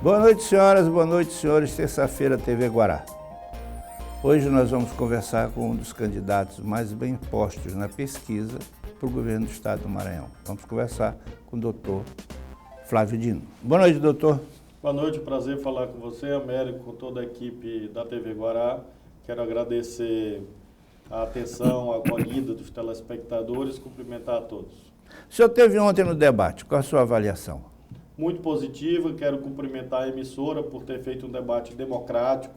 Boa noite, senhoras, boa noite, senhores. Terça-feira, TV Guará. Hoje nós vamos conversar com um dos candidatos mais bem postos na pesquisa para o governo do estado do Maranhão. Vamos conversar com o doutor Flávio Dino. Boa noite, doutor. Boa noite, prazer falar com você, Américo, com toda a equipe da TV Guará. Quero agradecer a atenção, a acolhida dos telespectadores, cumprimentar a todos. O senhor esteve ontem no debate, qual a sua avaliação? Muito positiva, quero cumprimentar a emissora por ter feito um debate democrático,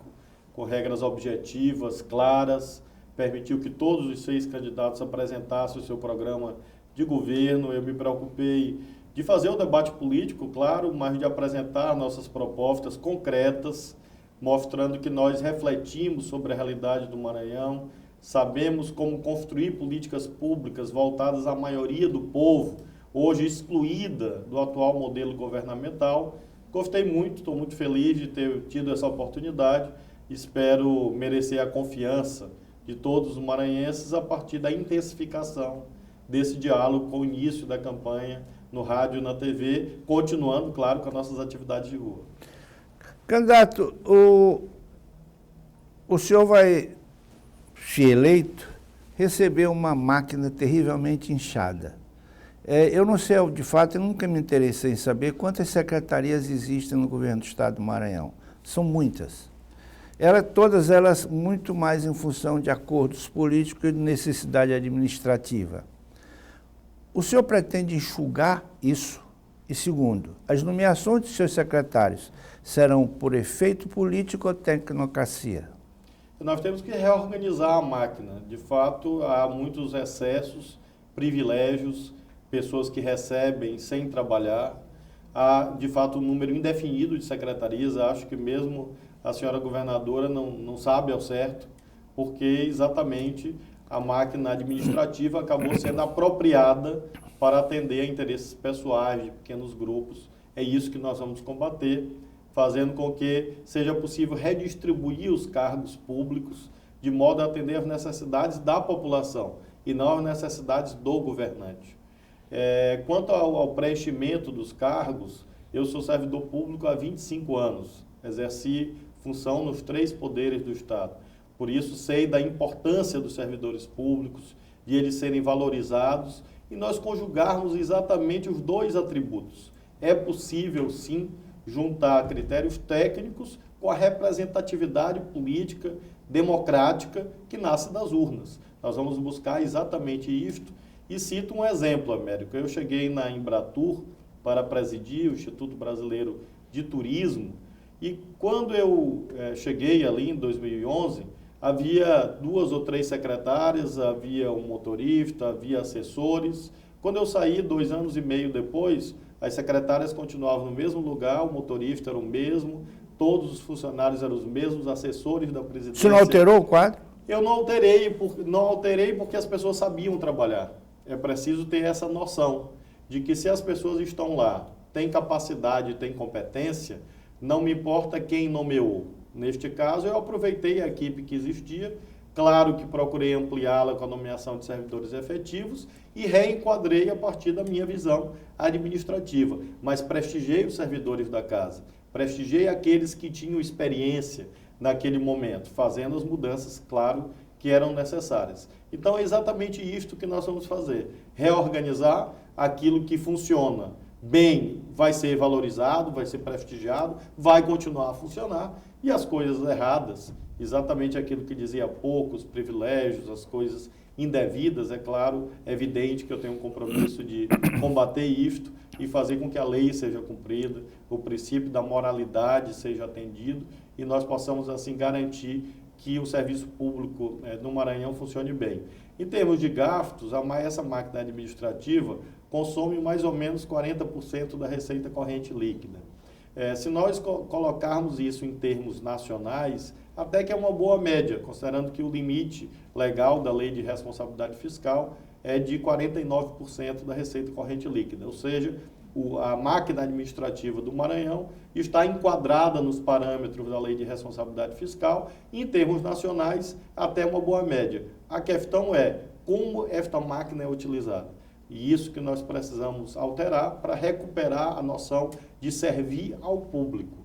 com regras objetivas, claras, permitiu que todos os 6 candidatos apresentassem o seu programa de governo. Eu me preocupei de fazer o debate político, claro, mas de apresentar nossas propostas concretas, mostrando que nós refletimos sobre a realidade do Maranhão, sabemos como construir políticas públicas voltadas à maioria do povo, hoje excluída do atual modelo governamental. Gostei muito, estou muito feliz de ter tido essa oportunidade. Espero merecer a confiança de todos os maranhenses a partir da intensificação desse diálogo com o início da campanha no rádio e na TV, continuando, claro, com as nossas atividades de rua. Candidato, o senhor vai, se eleito, receber uma máquina terrivelmente inchada. Eu não sei, de fato, eu nunca me interessei em saber quantas secretarias existem no governo do estado do Maranhão. São muitas. Todas elas muito mais em função de acordos políticos e de necessidade administrativa. O senhor pretende enxugar isso? E segundo, as nomeações de seus secretários serão por efeito político ou tecnocracia? Nós temos que reorganizar a máquina. De fato, há muitos excessos, privilégios, pessoas que recebem sem trabalhar. Há, de fato, um número indefinido de secretarias. Acho que mesmo a senhora governadora não sabe ao certo, porque exatamente a máquina administrativa acabou sendo apropriada para atender a interesses pessoais de pequenos grupos. É isso que nós vamos combater, fazendo com que seja possível redistribuir os cargos públicos de modo a atender às necessidades da população e não às necessidades do governante. Quanto ao preenchimento dos cargos, eu sou servidor público há 25 anos, exerci função nos 3 poderes do Estado. Por isso, sei da importância dos servidores públicos, de eles serem valorizados e nós conjugarmos exatamente os 2 atributos. É possível, sim, juntar critérios técnicos com a representatividade política, democrática, que nasce das urnas. Nós vamos buscar exatamente isto. E cito um exemplo, Américo. Eu cheguei na Embratur para presidir o Instituto Brasileiro de Turismo e quando eu cheguei ali em 2011, havia 2 ou 3 secretárias, havia um motorista, havia assessores. Quando eu saí 2 anos e meio depois, as secretárias continuavam no mesmo lugar, o motorista era o mesmo, todos os funcionários eram os mesmos, assessores da presidência. Você não alterou o quadro? Eu não alterei porque as pessoas sabiam trabalhar. É preciso ter essa noção de que se as pessoas estão lá, têm capacidade, têm competência, não me importa quem nomeou. Neste caso, eu aproveitei a equipe que existia, claro que procurei ampliá-la com a nomeação de servidores efetivos e reenquadrei a partir da minha visão administrativa, mas prestigiei os servidores da casa, prestigiei aqueles que tinham experiência naquele momento, fazendo as mudanças, claro, que eram necessárias. Então, é exatamente isto que nós vamos fazer, reorganizar aquilo que funciona bem, vai ser valorizado, vai ser prestigiado, vai continuar a funcionar, e as coisas erradas, exatamente aquilo que dizia há pouco, os privilégios, as coisas indevidas, é claro, é evidente que eu tenho um compromisso de combater isto e fazer com que a lei seja cumprida, o princípio da moralidade seja atendido e nós possamos, assim, garantir que o serviço público no Maranhão funcione bem. Em termos de gastos, essa máquina administrativa consome mais ou menos 40% da receita corrente líquida. Se nós colocarmos isso em termos nacionais, até que é uma boa média, considerando que o limite legal da Lei de Responsabilidade Fiscal é de 49% da receita corrente líquida, ou seja, a máquina administrativa do Maranhão está enquadrada nos parâmetros da Lei de Responsabilidade Fiscal e, em termos nacionais, até uma boa média. A questão é como esta máquina é utilizada. E isso que nós precisamos alterar para recuperar a noção de servir ao público.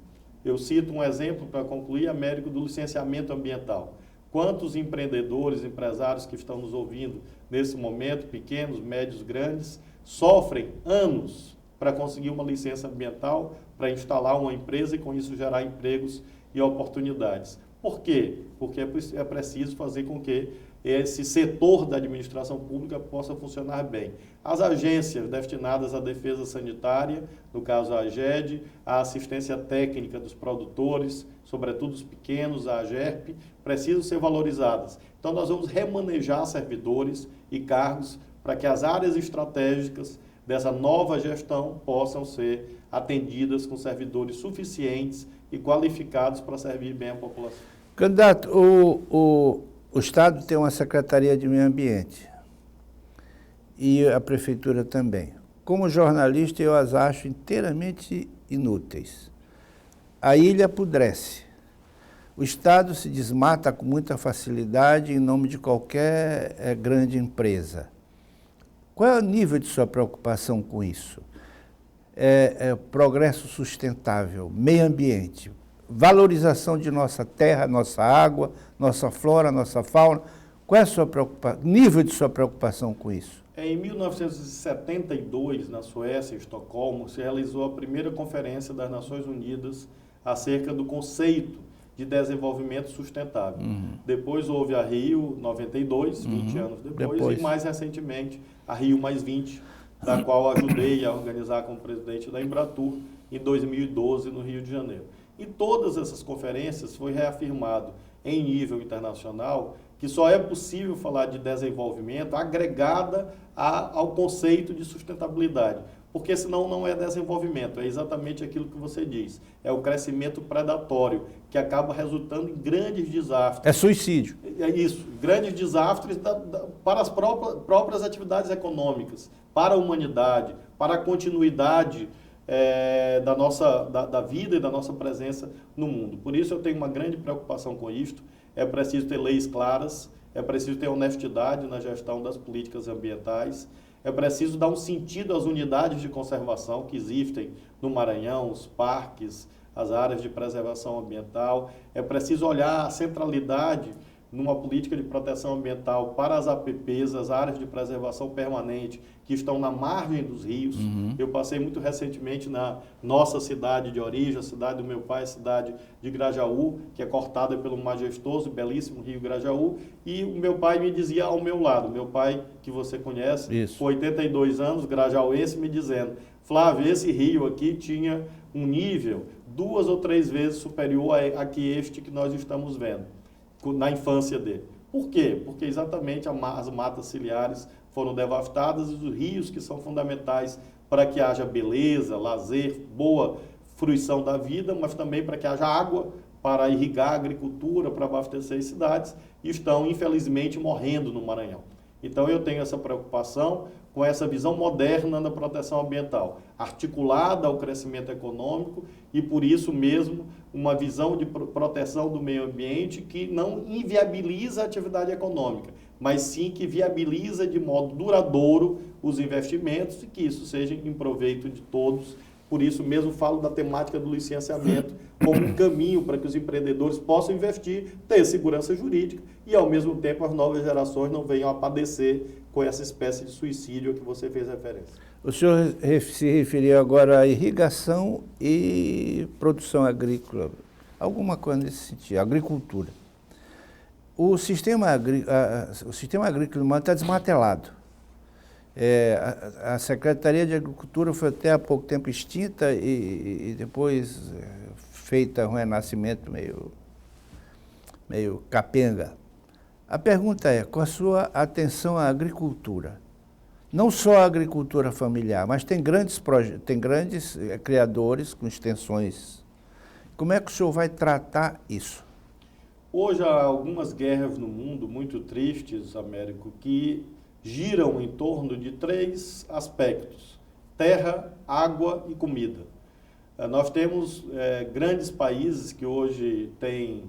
Eu cito um exemplo para concluir, Américo, do licenciamento ambiental. Quantos empreendedores, empresários que estão nos ouvindo nesse momento, pequenos, médios, grandes, sofrem anos para conseguir uma licença ambiental, para instalar uma empresa e com isso gerar empregos e oportunidades. Por quê? Porque é preciso fazer com que esse setor da administração pública possa funcionar bem. As agências destinadas à defesa sanitária, no caso a AGED, a assistência técnica dos produtores, sobretudo os pequenos, a AGERP, precisam ser valorizadas. Então nós vamos remanejar servidores e cargos para que as áreas estratégicas dessa nova gestão possam ser atendidas com servidores suficientes e qualificados para servir bem a população. Candidato, o Estado tem uma Secretaria de Meio Ambiente e a Prefeitura também. Como jornalista, eu as acho inteiramente inúteis. A ilha apodrece. O Estado se desmata com muita facilidade em nome de qualquer grande empresa. Qual é o nível de sua preocupação com isso? Progresso sustentável, meio ambiente, valorização de nossa terra, nossa água, nossa flora, nossa fauna. Qual é a sua preocupação, nível de sua preocupação com isso? Em 1972, na Suécia, em Estocolmo, se realizou a primeira conferência das Nações Unidas acerca do conceito de desenvolvimento sustentável. Depois houve a Rio 92, 20 anos depois, e mais recentemente a Rio +20, da qual ajudei a organizar como presidente da Embratur em 2012 no Rio de Janeiro. Em todas essas conferências foi reafirmado em nível internacional que só é possível falar de desenvolvimento agregada ao conceito de sustentabilidade, porque senão não é desenvolvimento, é exatamente aquilo que você diz, é o crescimento predatório, que acaba resultando em grandes desastres. É suicídio. É isso, grandes desastres para as próprias atividades econômicas, para a humanidade, para a continuidade da vida e da nossa presença no mundo. Por isso eu tenho uma grande preocupação com isto. É preciso ter leis claras, é preciso ter honestidade na gestão das políticas ambientais, é preciso dar um sentido às unidades de conservação que existem no Maranhão, os parques, as áreas de preservação ambiental, é preciso olhar a centralidade numa política de proteção ambiental para as APPs, as áreas de preservação permanente, que estão na margem dos rios. Eu passei muito recentemente na nossa cidade de origem, a cidade do meu pai, a cidade de Grajaú, que é cortada pelo majestoso e belíssimo rio Grajaú, e o meu pai me dizia ao meu lado, meu pai, que você conhece, com 82 anos, grajauense, me dizendo: Flávio, esse rio aqui tinha um nível 2 ou 3 vezes superior a que este que nós estamos vendo na infância dele. Por quê? Porque exatamente as matas ciliares foram devastadas e os rios que são fundamentais para que haja beleza, lazer, boa fruição da vida, mas também para que haja água para irrigar a agricultura, para abastecer as cidades, estão infelizmente morrendo no Maranhão. Então eu tenho essa preocupação com essa visão moderna da proteção ambiental, articulada ao crescimento econômico e por isso mesmo uma visão de proteção do meio ambiente que não inviabiliza a atividade econômica, mas sim que viabiliza de modo duradouro os investimentos e que isso seja em proveito de todos. Por isso mesmo falo da temática do licenciamento como um caminho para que os empreendedores possam investir, ter segurança jurídica e, ao mesmo tempo, as novas gerações não venham a padecer com essa espécie de suicídio a que você fez referência. O senhor se referiu agora à irrigação e produção agrícola, alguma coisa nesse sentido, agricultura. O sistema agrícola humano está desmatelado. A Secretaria de Agricultura foi até há pouco tempo extinta e depois feita um renascimento meio capenga. A pergunta é, com a sua atenção à agricultura, não só a agricultura familiar, mas tem grandes criadores com extensões. Como é que o senhor vai tratar isso? Hoje há algumas guerras no mundo muito tristes, Américo, que giram em torno de 3 aspectos: terra, água e comida. Nós temos grandes países que hoje têm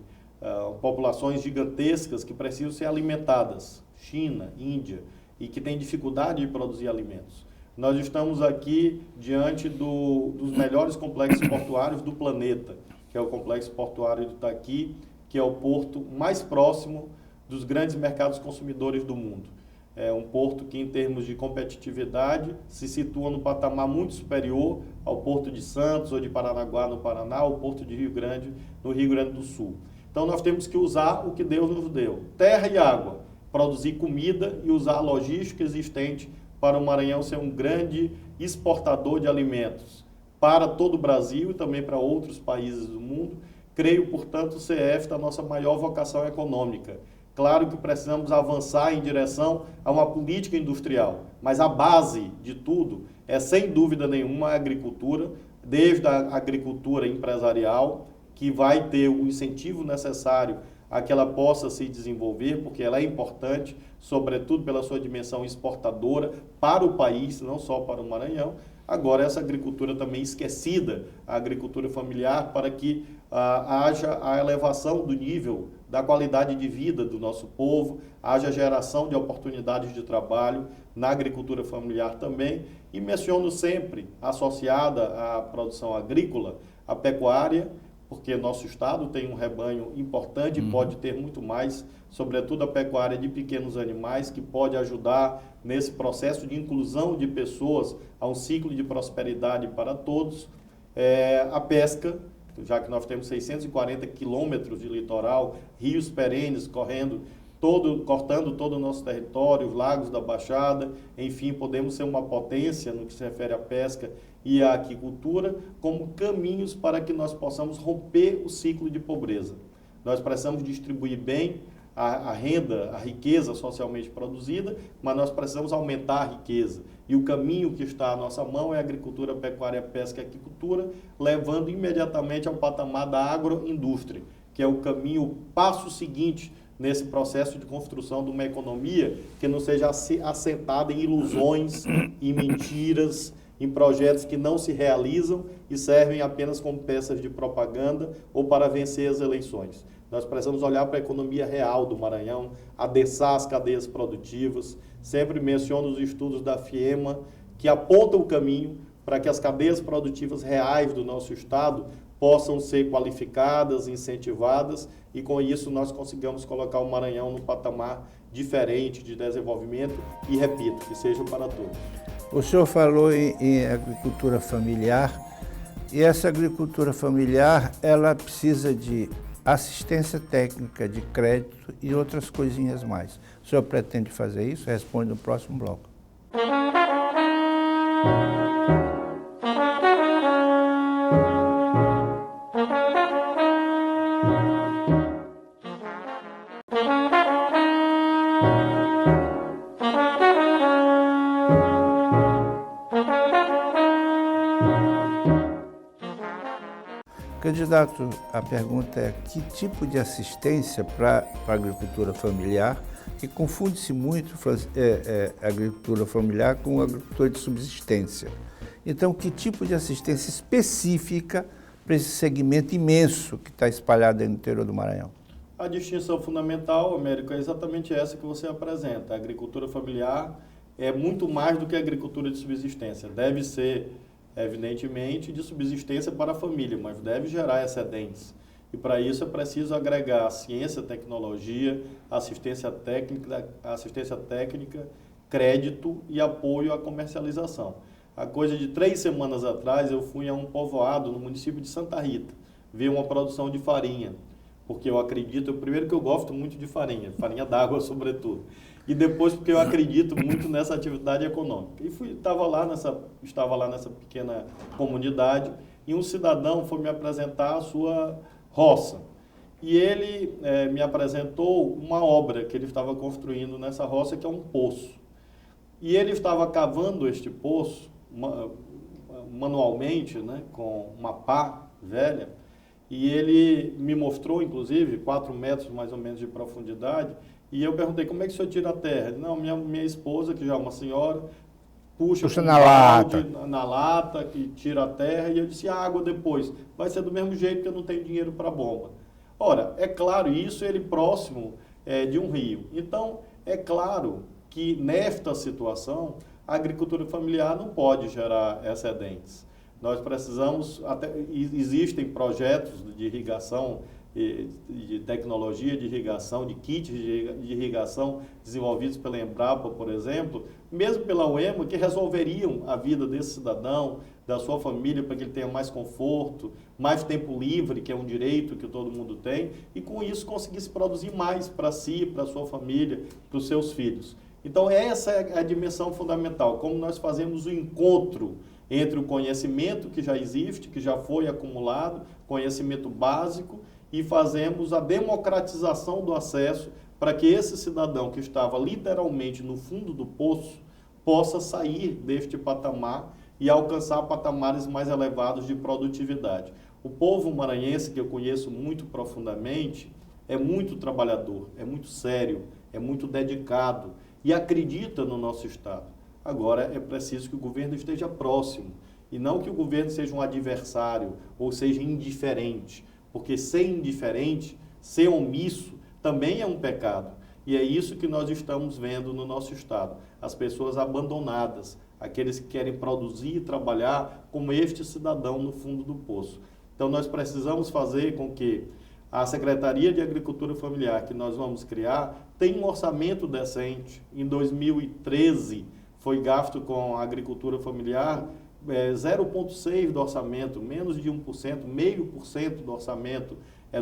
populações gigantescas que precisam ser alimentadas, China, Índia, e que têm dificuldade de produzir alimentos. Nós estamos aqui diante dos melhores complexos portuários do planeta, que que é o Complexo Portuário do Itaqui, que é o porto mais próximo dos grandes mercados consumidores do mundo. É um porto que, em termos de competitividade, se situa no patamar muito superior ao Porto de Santos ou de Paranaguá, no Paraná, ou Porto de Rio Grande, no Rio Grande do Sul. Então, nós temos que usar o que Deus nos deu, terra e água, produzir comida e usar a logística existente para o Maranhão ser um grande exportador de alimentos para todo o Brasil e também para outros países do mundo. Creio, portanto, ser esta a nossa maior vocação econômica. Claro que precisamos avançar em direção a uma política industrial, mas a base de tudo é, sem dúvida nenhuma, a agricultura, desde a agricultura empresarial, que vai ter o incentivo necessário a que ela possa se desenvolver, porque ela é importante, sobretudo pela sua dimensão exportadora para o país, não só para o Maranhão. Agora, essa agricultura também esquecida, a agricultura familiar, para que haja a elevação do nível da qualidade de vida do nosso povo, haja geração de oportunidades de trabalho na agricultura familiar também. E menciono sempre, associada à produção agrícola, a pecuária, porque nosso estado tem um rebanho importante e pode ter muito mais, sobretudo a pecuária de pequenos animais, que pode ajudar nesse processo de inclusão de pessoas a um ciclo de prosperidade para todos. A pesca, já que nós temos 640 quilômetros de litoral, rios perenes cortando todo o nosso território, os lagos da Baixada, enfim, podemos ser uma potência no que se refere à pesca e à aquicultura, como caminhos para que nós possamos romper o ciclo de pobreza. Nós precisamos distribuir bem a renda, a riqueza socialmente produzida, mas nós precisamos aumentar a riqueza. E o caminho que está à nossa mão é a agricultura, pecuária, pesca e aquicultura, levando imediatamente ao patamar da agroindústria, que é o caminho, o passo seguinte nesse processo de construção de uma economia que não seja assentada em ilusões, em mentiras, em projetos que não se realizam e servem apenas como peças de propaganda ou para vencer as eleições. Nós precisamos olhar para a economia real do Maranhão, adensar as cadeias produtivas. Sempre menciono os estudos da FIEMA, que apontam o caminho para que as cadeias produtivas reais do nosso estado possam ser qualificadas, incentivadas, e com isso nós consigamos colocar o Maranhão num patamar diferente de desenvolvimento e, repito, que seja para todos. O senhor falou em agricultura familiar, e essa agricultura familiar, ela precisa de assistência técnica, de crédito e outras coisinhas mais. O senhor pretende fazer isso? Responde no próximo bloco. Candidato, a pergunta é que tipo de assistência para a agricultura familiar, que confunde-se muito agricultura familiar com agricultura de subsistência. Então, que tipo de assistência específica para esse segmento imenso que está espalhado aí no interior do Maranhão? A distinção fundamental, Américo, é exatamente essa que você apresenta. A agricultura familiar é muito mais do que a agricultura de subsistência. Deve ser, evidentemente, de subsistência para a família, mas deve gerar excedentes. E para isso é preciso agregar ciência, tecnologia, assistência técnica, crédito e apoio à comercialização. Há coisa de 3 semanas atrás eu fui a um povoado no município de Santa Rita, ver uma produção de farinha, porque eu acredito, primeiro que eu gosto muito de farinha d'água sobretudo, e depois porque eu acredito muito nessa atividade econômica. E estava lá nessa pequena comunidade e um cidadão foi me apresentar a sua roça. E ele me apresentou uma obra que ele estava construindo nessa roça, que é um poço. E ele estava cavando este poço manualmente, né, com uma pá velha, e ele me mostrou, inclusive, 4 metros mais ou menos de profundidade, e eu perguntei, como é que o senhor tira a terra? Ele, não, minha esposa, que já é uma senhora, puxa na lata, que tira a terra, e eu disse, a água depois vai ser do mesmo jeito que eu não tenho dinheiro para bomba. Ora, é claro, isso ele próximo de um rio. Então, é claro que nesta situação, a agricultura familiar não pode gerar excedentes. Nós precisamos, existem projetos de irrigação, de tecnologia de irrigação, de kits de irrigação desenvolvidos pela Embrapa, por exemplo, mesmo pela UEMA, que resolveriam a vida desse cidadão, da sua família, para que ele tenha mais conforto, mais tempo livre, que é um direito que todo mundo tem, e com isso conseguisse produzir mais para si, para a sua família, para os seus filhos. Então essa é a dimensão fundamental, como nós fazemos o encontro entre o conhecimento que já existe, que já foi acumulado, conhecimento básico, e fazemos a democratização do acesso para que esse cidadão que estava literalmente no fundo do poço possa sair deste patamar e alcançar patamares mais elevados de produtividade. O povo maranhense, que eu conheço muito profundamente, é muito trabalhador, é muito sério, é muito dedicado e acredita no nosso Estado. Agora é preciso que o governo esteja próximo e não que o governo seja um adversário ou seja indiferente, porque ser indiferente, ser omisso, também é um pecado. E é isso que nós estamos vendo no nosso Estado. As pessoas abandonadas, aqueles que querem produzir e trabalhar como este cidadão no fundo do poço. Então nós precisamos fazer com que a Secretaria de Agricultura Familiar, que nós vamos criar, tenha um orçamento decente. Em 2013, foi gasto com a agricultura familiar 0,6% do orçamento, menos de 1%, 0,5% do orçamento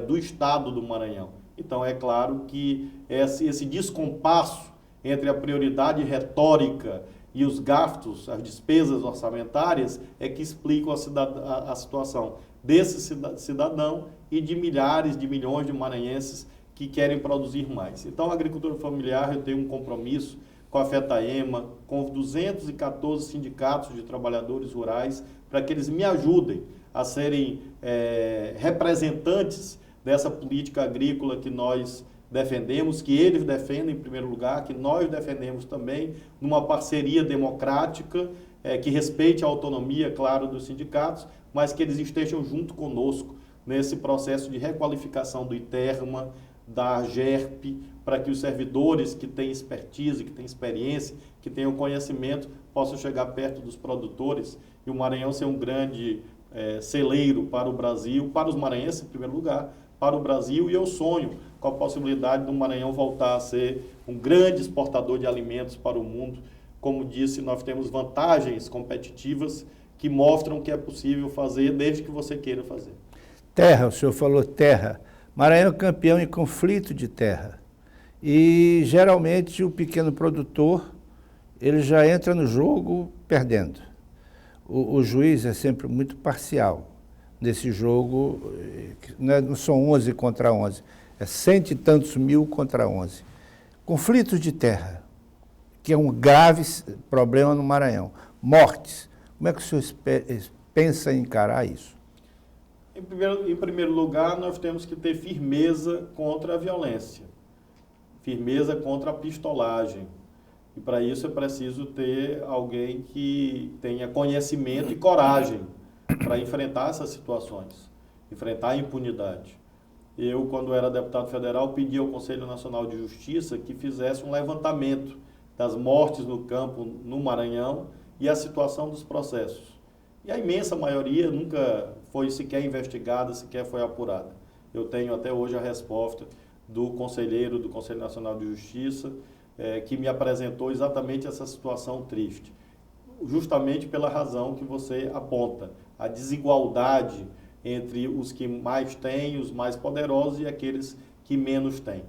do Estado do Maranhão. Então, é claro que esse descompasso entre a prioridade retórica e os gastos, as despesas orçamentárias, é que explicam a situação desse cidadão e de milhares, de milhões de maranhenses que querem produzir mais. Então, a agricultura familiar, eu tenho um compromisso com a FETAEMA, com 214 sindicatos de trabalhadores rurais, para que eles me ajudem a serem representantes dessa política agrícola que nós defendemos, que eles defendem em primeiro lugar, que nós defendemos também, numa parceria democrática, que respeite a autonomia, claro, dos sindicatos, mas que eles estejam junto conosco nesse processo de requalificação do ITERMA, da GERP, para que os servidores que têm expertise, que têm experiência, que tenham conhecimento, possam chegar perto dos produtores e o Maranhão ser um grande celeiro para o Brasil, para os maranhenses em primeiro lugar, para o Brasil, e eu sonho com a possibilidade do Maranhão voltar a ser um grande exportador de alimentos para o mundo. Como disse, nós temos vantagens competitivas que mostram que é possível fazer desde que você queira fazer. Terra, o senhor falou terra. Maranhão é campeão em conflito de terra. E, geralmente, o pequeno produtor, ele já entra no jogo perdendo. O juiz é sempre muito parcial nesse jogo, não são 11 contra 11, é 100 e tantos mil contra 11. Conflitos de terra, que é um grave problema no Maranhão. Mortes, como é que o senhor pensa em encarar isso? Em primeiro lugar, nós temos que ter firmeza contra a violência, firmeza contra a pistolagem. E para isso é preciso ter alguém que tenha conhecimento e coragem para enfrentar essas situações, enfrentar a impunidade. Eu, quando era deputado federal, pedi ao Conselho Nacional de Justiça que fizesse um levantamento das mortes no campo no Maranhão e a situação dos processos. E a imensa maioria nunca foi sequer investigada, sequer foi apurada. Eu tenho até hoje a resposta do conselheiro do Conselho Nacional de Justiça, que me apresentou exatamente essa situação triste. Justamente pela razão que você aponta, a desigualdade entre os que mais têm, os mais poderosos e aqueles que menos têm.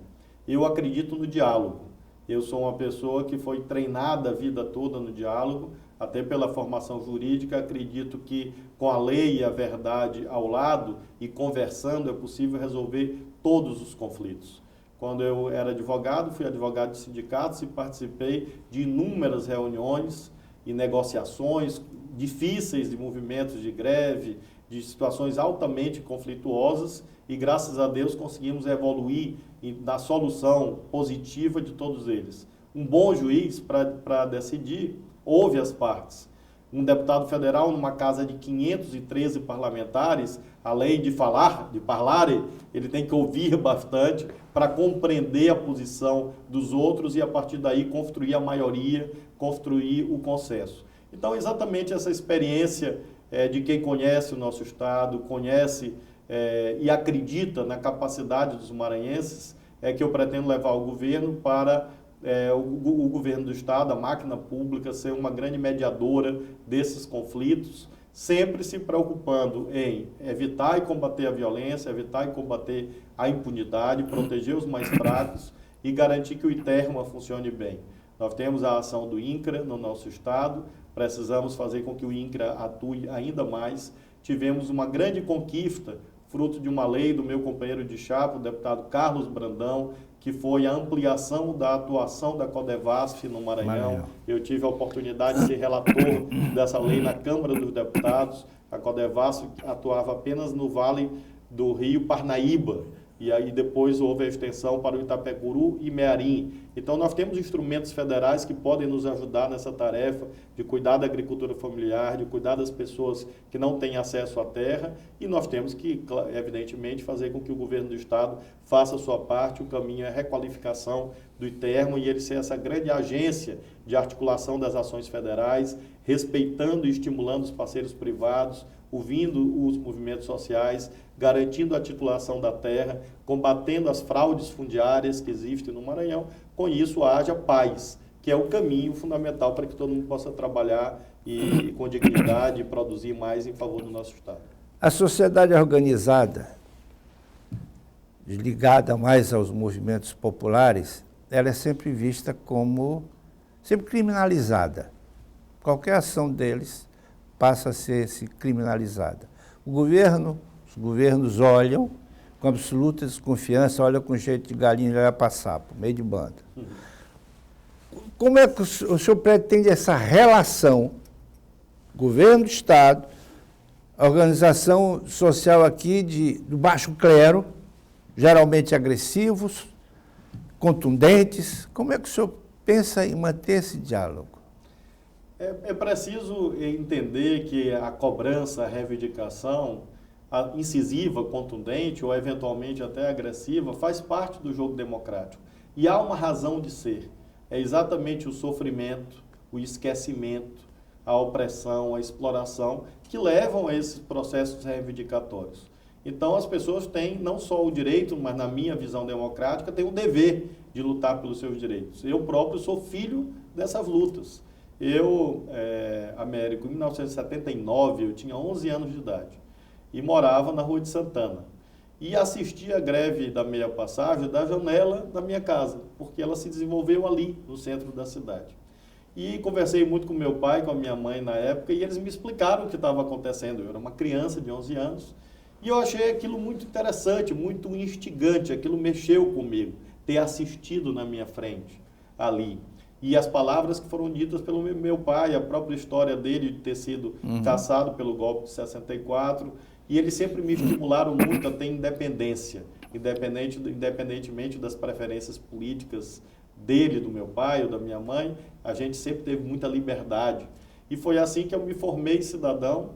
Eu acredito no diálogo. Eu sou uma pessoa que foi treinada a vida toda no diálogo, até pela formação jurídica, acredito que com a lei e a verdade ao lado e conversando é possível resolver todos os conflitos. Quando eu era advogado, fui advogado de sindicatos e participei de inúmeras reuniões e negociações difíceis de movimentos de greve, de situações altamente conflituosas e, graças a Deus, conseguimos evoluir na solução positiva de todos eles. Um bom juiz, para decidir, ouve as partes. Um deputado federal, numa casa de 513 parlamentares, além de falar, de parlare, ele tem que ouvir bastante para compreender a posição dos outros e, a partir daí, construir a maioria, construir o consenso. Então, exatamente essa experiência de quem conhece o nosso Estado, conhece e acredita na capacidade dos maranhenses, é que eu pretendo levar o governo para o governo do Estado, a máquina pública, ser uma grande mediadora desses conflitos, sempre se preocupando em evitar e combater a violência, evitar e combater a impunidade, proteger os mais fracos e garantir que o ITERMA funcione bem. Nós temos a ação do INCRA no nosso Estado, precisamos fazer com que o INCRA atue ainda mais. Tivemos uma grande conquista, fruto de uma lei do meu companheiro de chapa, o deputado Carlos Brandão, que foi a ampliação da atuação da Codevasf no Maranhão. Eu tive a oportunidade de ser relator dessa lei na Câmara dos Deputados. A Codevasf atuava apenas no Vale do Rio Parnaíba, e aí depois houve a extensão para o Itapecuru e Mearim. Então nós temos instrumentos federais que podem nos ajudar nessa tarefa de cuidar da agricultura familiar, de cuidar das pessoas que não têm acesso à terra, e nós temos que, evidentemente, fazer com que o governo do Estado faça a sua parte. O caminho é a requalificação do ITERMA e ele ser essa grande agência de articulação das ações federais, respeitando e estimulando os parceiros privados, ouvindo os movimentos sociais, garantindo a titulação da terra, combatendo as fraudes fundiárias que existem no Maranhão. Com isso, haja paz, que é o caminho fundamental para que todo mundo possa trabalhar e com dignidade e produzir mais em favor do nosso Estado. A sociedade organizada, ligada mais aos movimentos populares, ela é sempre vista como, sempre criminalizada. Qualquer ação deles passa a ser criminalizada. Os governos olham com absoluta desconfiança, olham com jeito de galinha e olham para sapo, meio de banda. Como é que o senhor pretende essa relação, governo do Estado, organização social aqui do baixo clero, geralmente agressivos, contundentes, como é que o senhor pensa em manter esse diálogo? É preciso entender que a cobrança, a reivindicação incisiva, contundente ou eventualmente até agressiva faz parte do jogo democrático. E há uma razão de ser. É exatamente o sofrimento, o esquecimento, a opressão, a exploração que levam a esses processos reivindicatórios. Então as pessoas têm não só o direito, mas na minha visão democrática, têm o dever de lutar pelos seus direitos. Eu próprio sou filho dessas lutas. Eu, Américo, em 1979, eu tinha 11 anos de idade e morava na Rua de Santana. E assisti a greve da meia passagem da janela da minha casa, porque ela se desenvolveu ali, no centro da cidade. E conversei muito com meu pai, com a minha mãe na época, e eles me explicaram o que estava acontecendo. Eu era uma criança de 11 anos, e eu achei aquilo muito interessante, muito instigante, aquilo mexeu comigo, ter assistido na minha frente, ali. E as palavras que foram ditas pelo meu pai, a própria história dele de ter sido caçado pelo golpe de 64, e eles sempre me estimularam muito a ter independência, independentemente das preferências políticas dele, do meu pai ou da minha mãe, a gente sempre teve muita liberdade. E foi assim que eu me formei cidadão,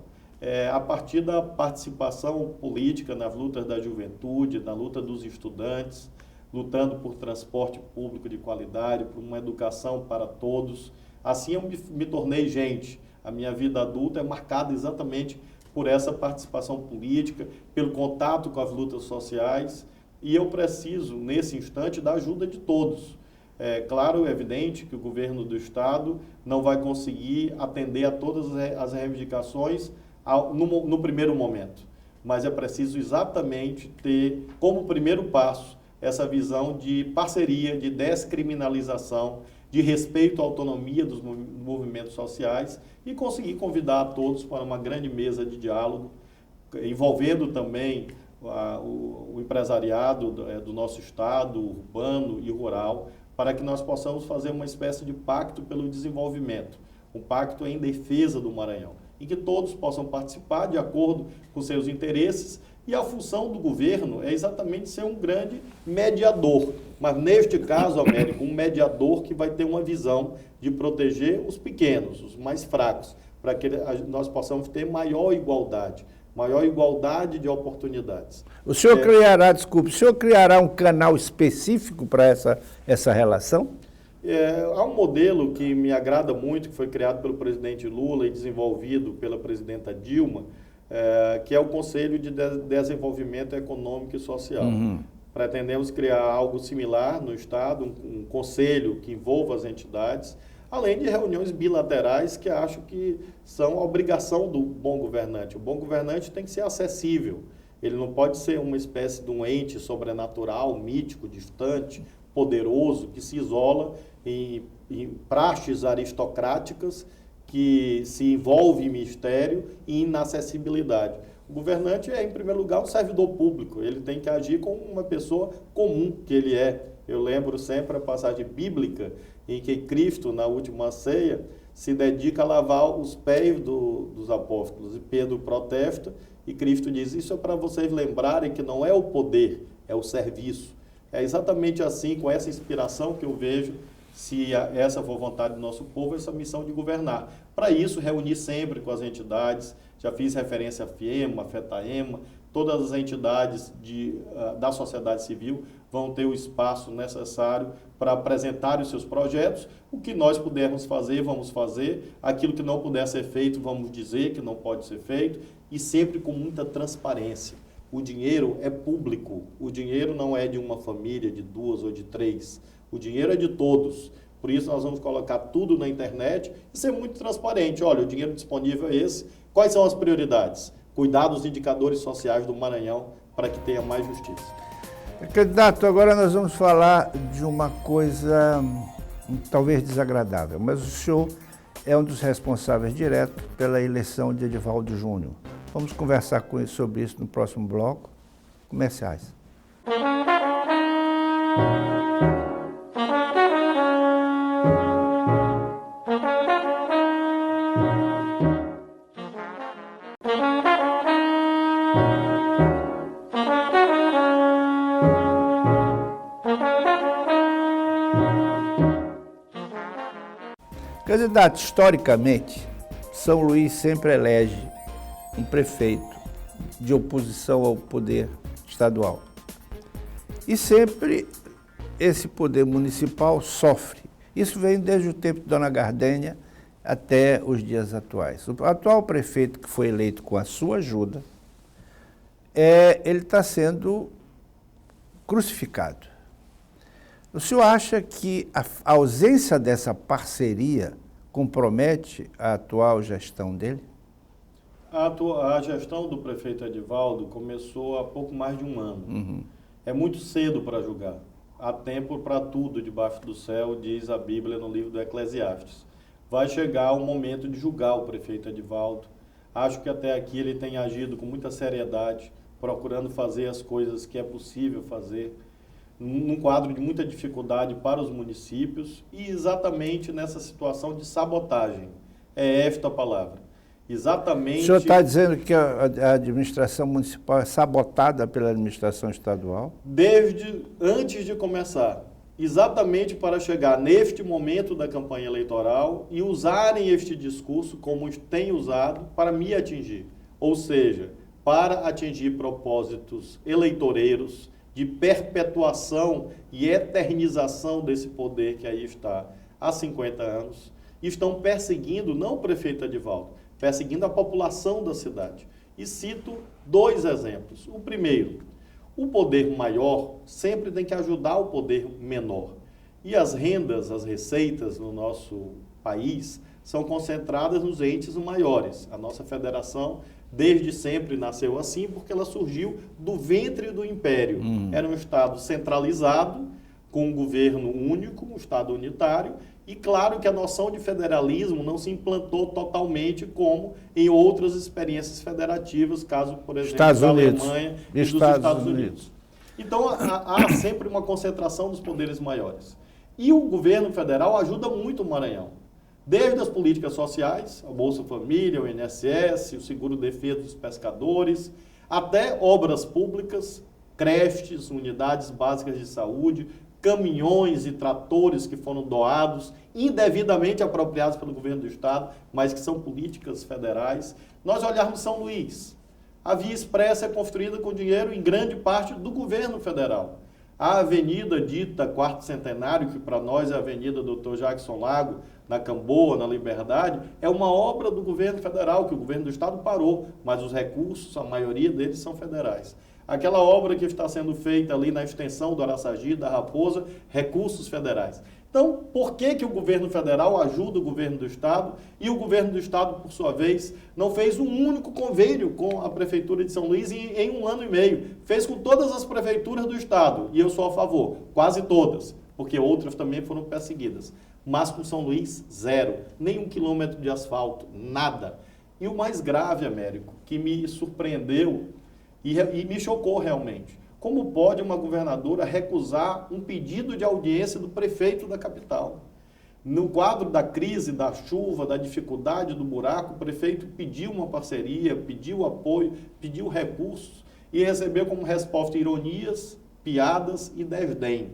a partir da participação política nas lutas da juventude, na luta dos estudantes, lutando por transporte público de qualidade, por uma educação para todos. Assim eu me tornei gente. A minha vida adulta é marcada exatamente por essa participação política, pelo contato com as lutas sociais, e eu preciso, nesse instante, da ajuda de todos. É claro, é evidente que o governo do Estado não vai conseguir atender a todas as reivindicações no primeiro momento, mas é preciso exatamente ter como primeiro passo essa visão de parceria, de descriminalização, de respeito à autonomia dos movimentos sociais e conseguir convidar a todos para uma grande mesa de diálogo, envolvendo também o empresariado do nosso estado, urbano e rural, para que nós possamos fazer uma espécie de pacto pelo desenvolvimento, um pacto em defesa do Maranhão, em que todos possam participar de acordo com seus interesses. E a função do governo é exatamente ser um grande mediador. Mas, neste caso, Américo, um mediador que vai ter uma visão de proteger os pequenos, os mais fracos, para que nós possamos ter maior igualdade de oportunidades. O senhor criará um canal específico para essa relação? Há um modelo que me agrada muito, que foi criado pelo presidente Lula e desenvolvido pela presidenta Dilma, que é o Conselho de Desenvolvimento Econômico e Social. Pretendemos criar algo similar no Estado, um conselho que envolva as entidades, além de reuniões bilaterais que acho que são a obrigação do bom governante. O bom governante tem que ser acessível. Ele não pode ser uma espécie de um ente sobrenatural, mítico, distante, poderoso, que se isola em praxes aristocráticas, que se envolve em mistério e inacessibilidade. O governante é, em primeiro lugar, um servidor público. Ele tem que agir como uma pessoa comum que ele é. Eu lembro sempre a passagem bíblica em que Cristo, na última ceia, se dedica a lavar os pés dos apóstolos. E Pedro protesta e Cristo diz, isso é para vocês lembrarem que não é o poder, é o serviço. É exatamente assim, com essa inspiração que eu vejo, se essa for vontade do nosso povo, essa missão de governar. Para isso, reunir sempre com as entidades, já fiz referência a FIEMA, a FETAEMA, todas as entidades da sociedade civil vão ter o espaço necessário para apresentar os seus projetos. O que nós pudermos fazer, vamos fazer. Aquilo que não puder ser feito, vamos dizer que não pode ser feito. E sempre com muita transparência. O dinheiro é público. O dinheiro não é de uma família, de 2 ou de 3. O dinheiro é de todos. Por isso, nós vamos colocar tudo na internet e ser muito transparente. Olha, o dinheiro disponível é esse. Quais são as prioridades? Cuidar dos indicadores sociais do Maranhão para que tenha mais justiça. Candidato, agora nós vamos falar de uma coisa talvez desagradável, mas o senhor é um dos responsáveis diretos pela eleição de Edivaldo Júnior. Vamos conversar sobre isso no próximo bloco. Comerciais. Candidato, historicamente, São Luís sempre elege um prefeito de oposição ao poder estadual. E sempre esse poder municipal sofre. Isso vem desde o tempo de Dona Gardênia até os dias atuais. O atual prefeito, que foi eleito com a sua ajuda, ele está sendo crucificado. O senhor acha que a ausência dessa parceria compromete a atual gestão dele? A gestão do prefeito Edivaldo começou há pouco mais de um ano. É muito cedo para julgar. Há tempo para tudo debaixo do céu, diz a Bíblia no livro do Eclesiastes. Vai chegar o momento de julgar o prefeito Edivaldo. Acho que até aqui ele tem agido com muita seriedade, procurando fazer as coisas que é possível fazer, num quadro de muita dificuldade para os municípios e exatamente nessa situação de sabotagem. É esta a palavra. Exatamente... O senhor está dizendo que a administração municipal é sabotada pela administração estadual? Desde antes de começar. Exatamente para chegar neste momento da campanha eleitoral e usarem este discurso como têm usado para me atingir. Ou seja, para atingir propósitos eleitoreiros, de perpetuação e eternização desse poder que aí está há 50 anos, estão perseguindo, não o prefeito Edivaldo, perseguindo a população da cidade. E cito 2 exemplos. O primeiro, o poder maior sempre tem que ajudar o poder menor. E as rendas, as receitas no nosso país são concentradas nos entes maiores. A nossa federação desde sempre nasceu assim, porque ela surgiu do ventre do Império. Era um Estado centralizado, com um governo único, um Estado unitário, e claro que a noção de federalismo não se implantou totalmente como em outras experiências federativas, caso, por exemplo, da Alemanha e dos Estados Unidos. Então, há sempre uma concentração dos poderes maiores. E o governo federal ajuda muito o Maranhão. Desde as políticas sociais, a Bolsa Família, o INSS, o Seguro-Defesa dos Pescadores, até obras públicas, creches, unidades básicas de saúde, caminhões e tratores que foram doados, indevidamente apropriados pelo governo do Estado, mas que são políticas federais. Nós olharmos São Luís, a Via Expressa é construída com dinheiro, em grande parte, do governo federal. A avenida dita Quarto Centenário, que para nós é a Avenida Dr. Jackson Lago, na Camboa, na Liberdade, é uma obra do governo federal, que o governo do estado parou, mas os recursos, a maioria deles são federais. Aquela obra que está sendo feita ali na extensão do Araçagi, da Raposa, recursos federais. Então, por que o governo federal ajuda o governo do estado e o governo do estado, por sua vez, não fez um único convênio com a prefeitura de São Luís em 1 ano e meio? Fez com todas as prefeituras do estado, e eu sou a favor, quase todas, porque outras também foram perseguidas. Mas com São Luís, 0, nem 1 quilômetro de asfalto, nada. E o mais grave, Américo, que me surpreendeu e me chocou realmente. Como pode uma governadora recusar um pedido de audiência do prefeito da capital? No quadro da crise, da chuva, da dificuldade do buraco, o prefeito pediu uma parceria, pediu apoio, pediu recursos e recebeu como resposta ironias, piadas e desdém.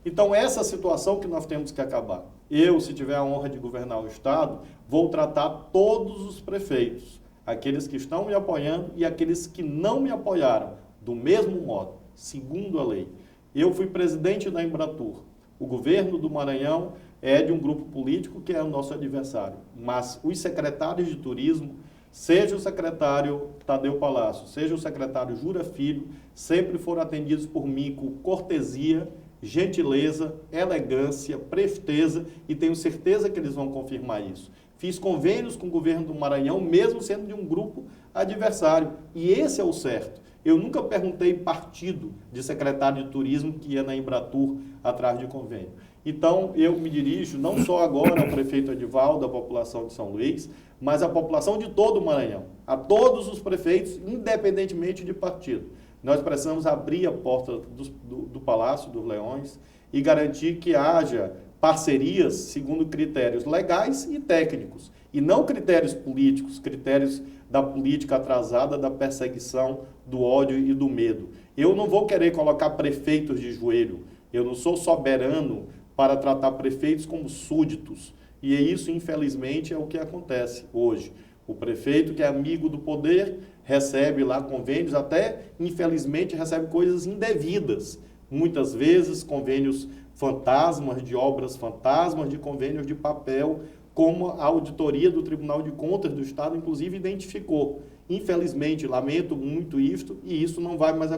Então, essa situação que nós temos que acabar. Eu, se tiver a honra de governar o estado, vou tratar todos os prefeitos, aqueles que estão me apoiando e aqueles que não me apoiaram, do mesmo modo, segundo a lei. Eu fui presidente da Embratur. O governo do Maranhão é de um grupo político que é o nosso adversário. Mas os secretários de turismo, seja o secretário Tadeu Palácio, seja o secretário Jura Filho, sempre foram atendidos por mim com cortesia, gentileza, elegância, presteza, e tenho certeza que eles vão confirmar isso. Fiz convênios com o governo do Maranhão, mesmo sendo de um grupo adversário. E esse é o certo. Eu nunca perguntei partido de secretário de turismo que ia na Embratur atrás de convênio. Então, eu me dirijo não só agora ao prefeito Edivaldo, à população de São Luís, mas à população de todo o Maranhão, a todos os prefeitos, independentemente de partido. Nós precisamos abrir a porta do Palácio dos Leões e garantir que haja parcerias segundo critérios legais e técnicos, e não critérios políticos, critérios da política atrasada, da perseguição, do ódio e do medo. Eu não vou querer colocar prefeitos de joelho, eu não sou soberano para tratar prefeitos como súditos, e isso, infelizmente, é o que acontece hoje. O prefeito que é amigo do poder recebe lá convênios, até, infelizmente, recebe coisas indevidas. Muitas vezes, convênios fantasmas, de obras fantasmas, de convênios de papel, como a auditoria do Tribunal de Contas do Estado, inclusive, identificou. Infelizmente, lamento muito isto, e isso não vai mais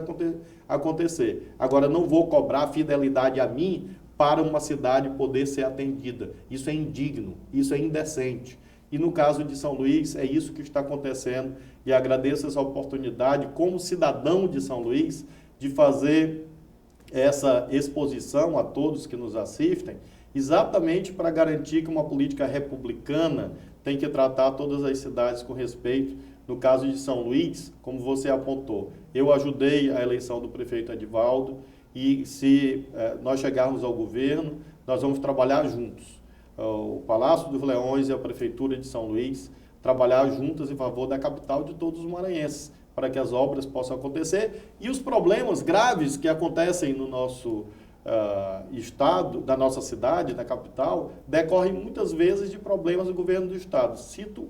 acontecer. Agora, não vou cobrar fidelidade a mim para uma cidade poder ser atendida. Isso é indigno, isso é indecente. E no caso de São Luís, é isso que está acontecendo, e agradeço essa oportunidade, como cidadão de São Luís, de fazer essa exposição a todos que nos assistem, exatamente para garantir que uma política republicana tem que tratar todas as cidades com respeito. No caso de São Luís, como você apontou, eu ajudei a eleição do prefeito Edivaldo, e se nós chegarmos ao governo, nós vamos trabalhar juntos. O Palácio dos Leões e a Prefeitura de São Luís, trabalhar juntas em favor da capital de todos os maranhenses, para que as obras possam acontecer e os problemas graves que acontecem no nosso estado, da nossa cidade, da capital, decorrem muitas vezes de problemas do governo do estado. Cito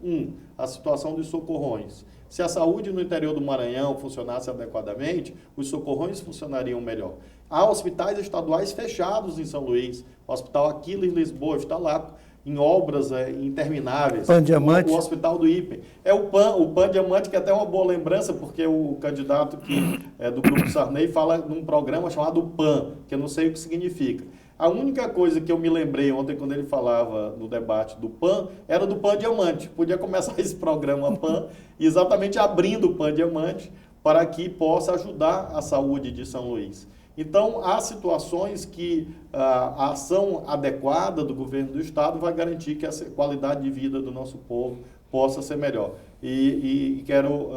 a situação dos socorrões. Se a saúde no interior do Maranhão funcionasse adequadamente, os socorrões funcionariam melhor. Há hospitais estaduais fechados em São Luís. O Hospital Aquiles Lisboa está lá em obras intermináveis. Pan Diamante. O Hospital do IPEM. É o Pan Diamante, que é até uma boa lembrança, porque o candidato que é do Grupo Sarney fala num programa chamado PAN, que eu não sei o que significa. A única coisa que eu me lembrei ontem, quando ele falava no debate do PAN, era do Pan Diamante. Podia começar esse programa PAN, exatamente abrindo o Pan Diamante, para que possa ajudar a saúde de São Luís. Então, há situações que a ação adequada do governo do estado vai garantir que a qualidade de vida do nosso povo possa ser melhor. E quero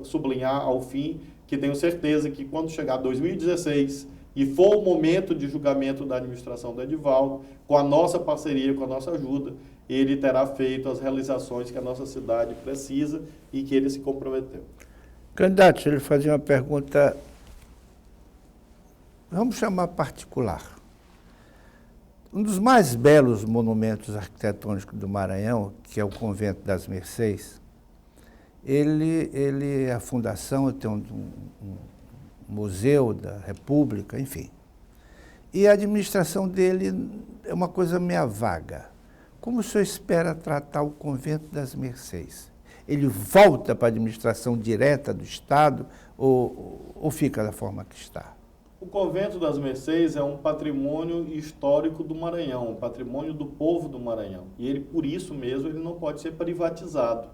sublinhar ao fim que tenho certeza que quando chegar 2016 e for o momento de julgamento da administração do Edivaldo, com a nossa parceria, com a nossa ajuda, ele terá feito as realizações que a nossa cidade precisa e que ele se comprometeu. Candidato, deixa eu lhe fazer uma pergunta, vamos chamar particular. Um dos mais belos monumentos arquitetônicos do Maranhão, que é o Convento das Mercês, a fundação tem um museu da República, enfim. e a administração dele é uma coisa meia vaga. Como o senhor espera tratar o Convento das Mercês? Ele volta para a administração direta do Estado ou fica da forma que está? O Convento das Mercês é um patrimônio histórico do Maranhão, um patrimônio do povo do Maranhão. E ele, por isso mesmo, ele não pode ser privatizado.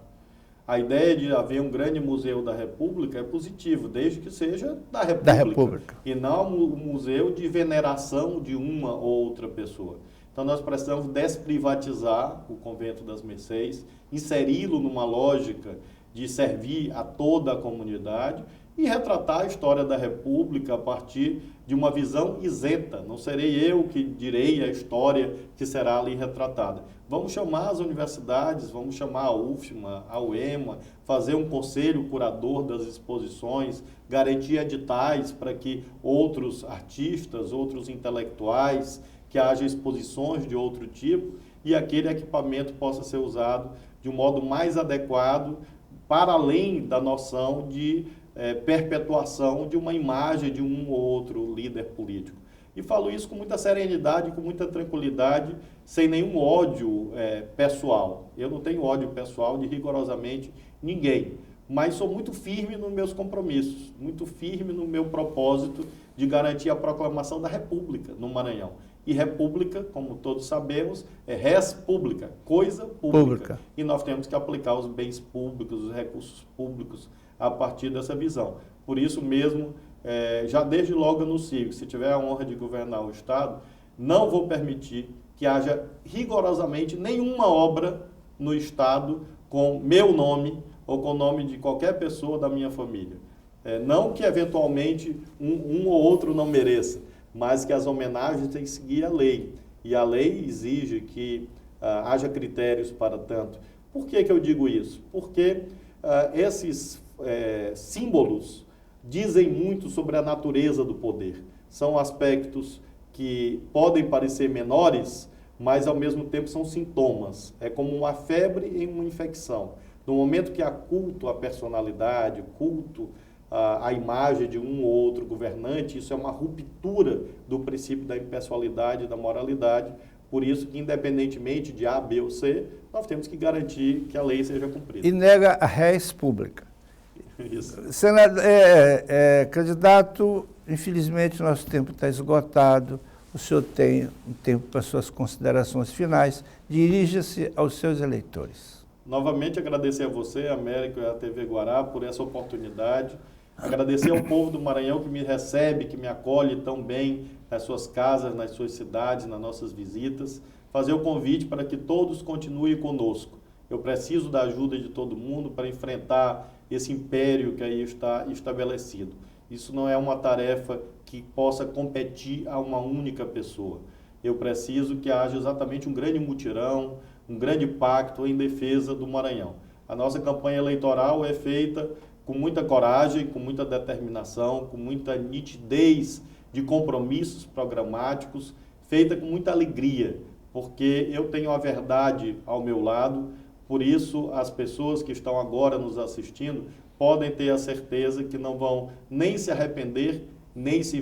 A ideia de haver um grande museu da República é positivo, desde que seja da República. E não um museu de veneração de uma ou outra pessoa. Então nós precisamos desprivatizar o Convento das Mercês, inseri-lo numa lógica de servir a toda a comunidade e retratar a história da República a partir de uma visão isenta. Não serei eu que direi a história que será ali retratada. Vamos chamar as universidades, vamos chamar a UFMA, a UEMA, fazer um conselho curador das exposições, garantir editais para que outros artistas, outros intelectuais, que haja exposições de outro tipo e aquele equipamento possa ser usado de um modo mais adequado para além da noção de perpetuação de uma imagem de um ou outro líder político. E falo isso com muita serenidade, com muita tranquilidade, sem nenhum ódio pessoal. Eu não tenho ódio pessoal de rigorosamente ninguém, mas sou muito firme nos meus compromissos, muito firme no meu propósito de garantir a proclamação da República no Maranhão. E república, como todos sabemos, é res pública, coisa pública. E nós temos que aplicar os bens públicos, os recursos públicos a partir dessa visão. Por isso mesmo, já desde logo anuncio que se tiver a honra de governar o Estado, não vou permitir que haja rigorosamente nenhuma obra no Estado com meu nome ou com o nome de qualquer pessoa da minha família. Não que eventualmente um ou outro não mereça, mas que as homenagens têm que seguir a lei. E a lei exige que haja critérios para tanto. Por que eu digo isso? Porque esses símbolos dizem muito sobre a natureza do poder. São aspectos que podem parecer menores, mas ao mesmo tempo são sintomas. É como uma febre em uma infecção. No momento que há culto à personalidade, culto a imagem de um ou outro governante, isso é uma ruptura do princípio da impessoalidade e da moralidade. Por isso que, independentemente de A, B ou C, nós temos que garantir que a lei seja cumprida. E nega a res pública. Isso. Candidato, infelizmente nosso tempo está esgotado. O senhor tem um tempo para suas considerações finais. Dirija-se aos seus eleitores. Novamente agradecer a você, Américo e a TV Guará, por essa oportunidade. Agradecer ao povo do Maranhão que me recebe, que me acolhe tão bem nas suas casas, nas suas cidades, nas nossas visitas. Fazer o convite para que todos continuem conosco. Eu preciso da ajuda de todo mundo para enfrentar esse império que aí está estabelecido. Isso não é uma tarefa que possa competir a uma única pessoa. Eu preciso que haja exatamente um grande mutirão, um grande pacto em defesa do Maranhão. A nossa campanha eleitoral é feita com muita coragem, com muita determinação, com muita nitidez de compromissos programáticos, feita com muita alegria, porque eu tenho a verdade ao meu lado, por isso as pessoas que estão agora nos assistindo podem ter a certeza que não vão nem se arrepender, nem se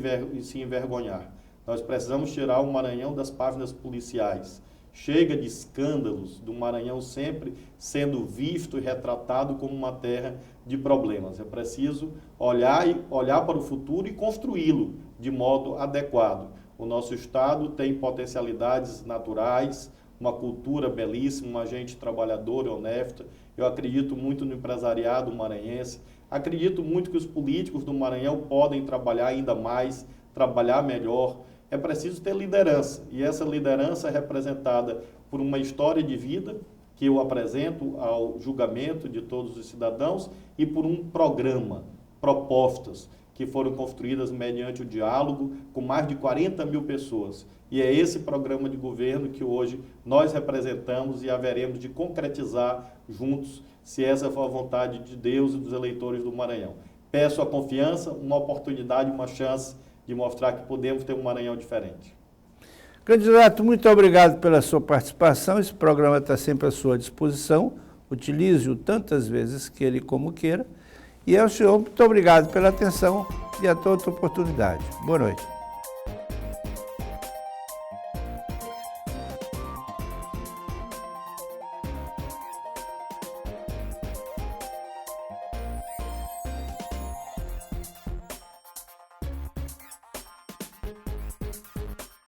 envergonhar. Nós precisamos tirar o Maranhão das páginas policiais. Chega de escândalos do Maranhão sempre sendo visto e retratado como uma terra de problemas. É preciso olhar para o futuro e construí-lo de modo adequado. O nosso estado tem potencialidades naturais, uma cultura belíssima, uma gente trabalhadora e honesta. Eu acredito muito no empresariado maranhense. Acredito muito que os políticos do Maranhão podem trabalhar ainda mais, trabalhar melhor. É preciso ter liderança, e essa liderança é representada por uma história de vida que eu apresento ao julgamento de todos os cidadãos e por um programa, propostas que foram construídas mediante o diálogo com mais de 40 mil pessoas. E é esse programa de governo que hoje nós representamos e haveremos de concretizar juntos, se essa for a vontade de Deus e dos eleitores do Maranhão. Peço a confiança, uma oportunidade, uma chance de mostrar que podemos ter um Maranhão diferente. Candidato, muito obrigado pela sua participação. Esse programa está sempre à sua disposição. Utilize-o tantas vezes que ele como queira. E ao senhor, muito obrigado pela atenção e até outra oportunidade. Boa noite.